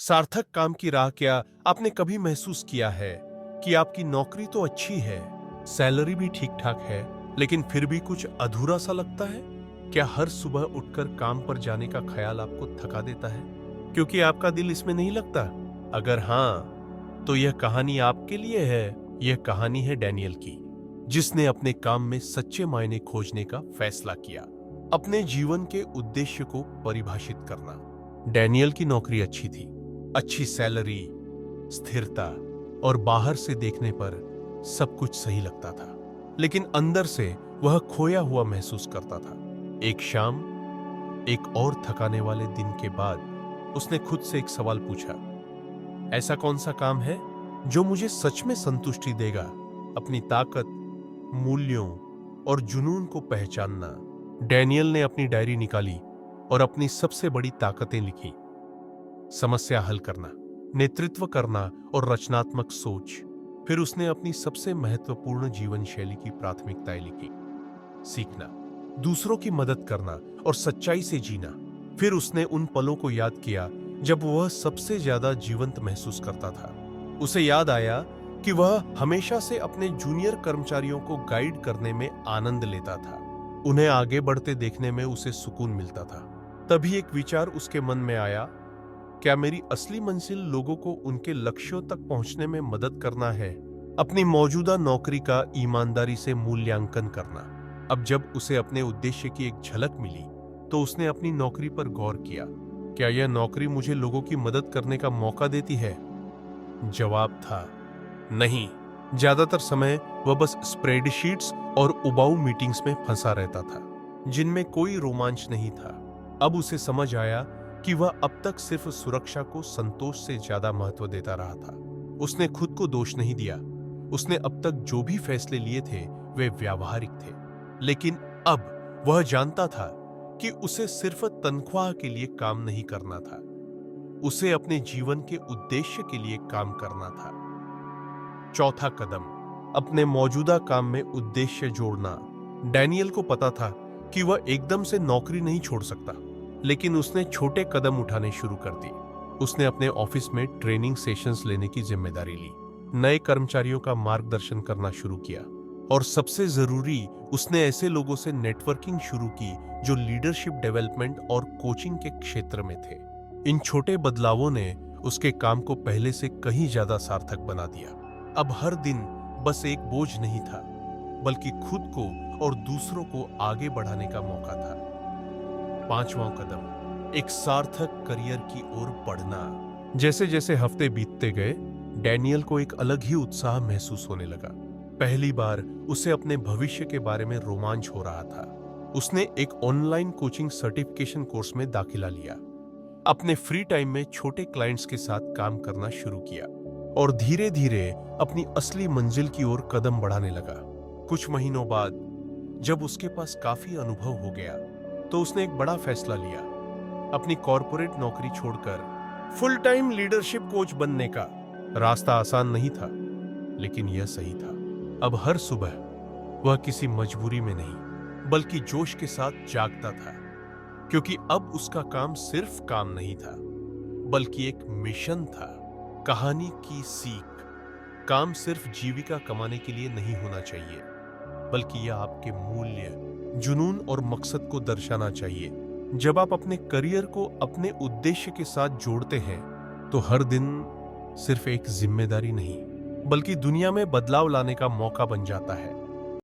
सार्थक काम की राह क्या आपने कभी महसूस किया है कि आपकी नौकरी तो अच्छी है, सैलरी भी ठीक ठाक है, लेकिन फिर भी कुछ अधूरा सा लगता है? क्या हर सुबह उठकर काम पर जाने का ख्याल आपको थका देता है क्योंकि आपका दिल इसमें नहीं लगता? अगर हाँ, तो यह कहानी आपके लिए है। यह कहानी है डैनियल की, जिसने अपने काम में सच्चे मायने खोजने का फैसला किया, अपने जीवन के उद्देश्य को परिभाषित करना। डैनियल की नौकरी अच्छी थी, अच्छी सैलरी, स्थिरता और बाहर से देखने पर सब कुछ सही लगता था, लेकिन अंदर से वह खोया हुआ महसूस करता था। एक शाम, एक और थकाने वाले दिन के बाद उसने खुद से एक सवाल पूछा, ऐसा कौन सा काम है जो मुझे सच में संतुष्टि देगा? अपनी ताकत, मूल्यों और जुनून को पहचानना। डैनियल ने अपनी डायरी निकाली और अपनी सबसे बड़ी ताकतें लिखी। समस्या हल करना, नेतृत्व करना और रचनात्मक सोच। फिर उसने अपनी सबसे महत्वपूर्ण जीवन शैली की प्राथमिकताएं लिखी। सीखना, दूसरों की मदद करना और सच्चाई से जीना। फिर उसने उन पलों को याद किया जब वह सबसे ज्यादा जीवंत महसूस करता था। उसे याद आया कि वह हमेशा से अपने जूनियर कर्मचारियों को गाइड करने में आनंद लेता था। उन्हें आगे बढ़ते देखने में उसे सुकून मिलता था। तभी एक विचार उसके मन में आया, क्या मेरी असली मंजिल लोगों को उनके लक्ष्यों तक पहुंचने में मदद करना है? अपनी मौजूदा नौकरी का ईमानदारी से मूल्यांकन करना। अब जब उसे अपने उद्देश्य की एक झलक मिली, तो उसने अपनी नौकरी पर गौर किया। क्या यह नौकरी मुझे लोगों की मदद करने का मौका देती है? जवाब था नहीं। ज्यादातर समय वह बस स्प्रेडशीट्स और उबाऊ मीटिंग्स में फंसा रहता था, जिनमें कोई रोमांच नहीं था। अब उसे समझ आया कि वह अब तक सिर्फ सुरक्षा को संतोष से ज्यादा महत्व देता रहा था। उसने खुद को दोष नहीं दिया। उसने अब तक जो भी फैसले लिए थे वे व्यावहारिक थे, लेकिन अब वह जानता था कि उसे सिर्फ तनख्वाह के लिए काम नहीं करना था, उसे अपने जीवन के उद्देश्य के लिए काम करना था। चौथा कदम, अपने मौजूदा काम में उद्देश्य जोड़ना। डैनियल को पता था कि वह एकदम से नौकरी नहीं छोड़ सकता, लेकिन उसने छोटे कदम उठाने शुरू कर दिए। उसने अपने ऑफिस में ट्रेनिंग सेशंस लेने की जिम्मेदारी ली, नए कर्मचारियों का मार्गदर्शन करना शुरू किया, और सबसे जरूरी, उसने ऐसे लोगों से नेटवर्किंग शुरू की जो लीडरशिप डेवलपमेंट और कोचिंग के क्षेत्र में थे। इन छोटे बदलावों ने उसके काम को पहले से कहीं ज्यादा सार्थक बना दिया। अब हर दिन बस एक बोझ नहीं था, बल्कि खुद को और दूसरों को आगे बढ़ाने का मौका था। पांचवां कदम, एक सार्थक करियर की ओर बढ़ना। जैसे जैसे हफ्ते बीतते गए, डैनियल को एक अलग ही उत्साह महसूस होने लगा। पहली बार उसे अपने भविष्य के बारे में रोमांच हो रहा था। उसने एक ऑनलाइन कोचिंग सर्टिफिकेशन कोर्स में दाखिला लिया, अपने फ्री टाइम में छोटे क्लाइंट्स के साथ काम करना शुरू किया और धीरे धीरे अपनी असली मंजिल की ओर कदम बढ़ाने लगा। कुछ महीनों बाद, जब उसके पास काफी अनुभव हो गया, तो उसने एक बड़ा फैसला लिया, अपनी कॉर्पोरेट नौकरी छोड़कर फुल टाइम लीडरशिप कोच बनने का। रास्ता आसान नहीं था, लेकिन यह सही था। अब हर सुबह वह किसी मजबूरी में नहीं, बल्कि जोश के साथ जागता था, क्योंकि अब उसका काम सिर्फ काम नहीं था, बल्कि एक मिशन था, कहानी की सीख। काम सिर्फ जीविका कमाने के लिए नहीं होना चाहिए, बल्कि यह आपके मूल्य, जुनून और मकसद को दर्शाना चाहिए। जब आप अपने करियर को अपने उद्देश्य के साथ जोड़ते हैं, तो हर दिन सिर्फ एक जिम्मेदारी नहीं, बल्कि दुनिया में बदलाव लाने का मौका बन जाता है।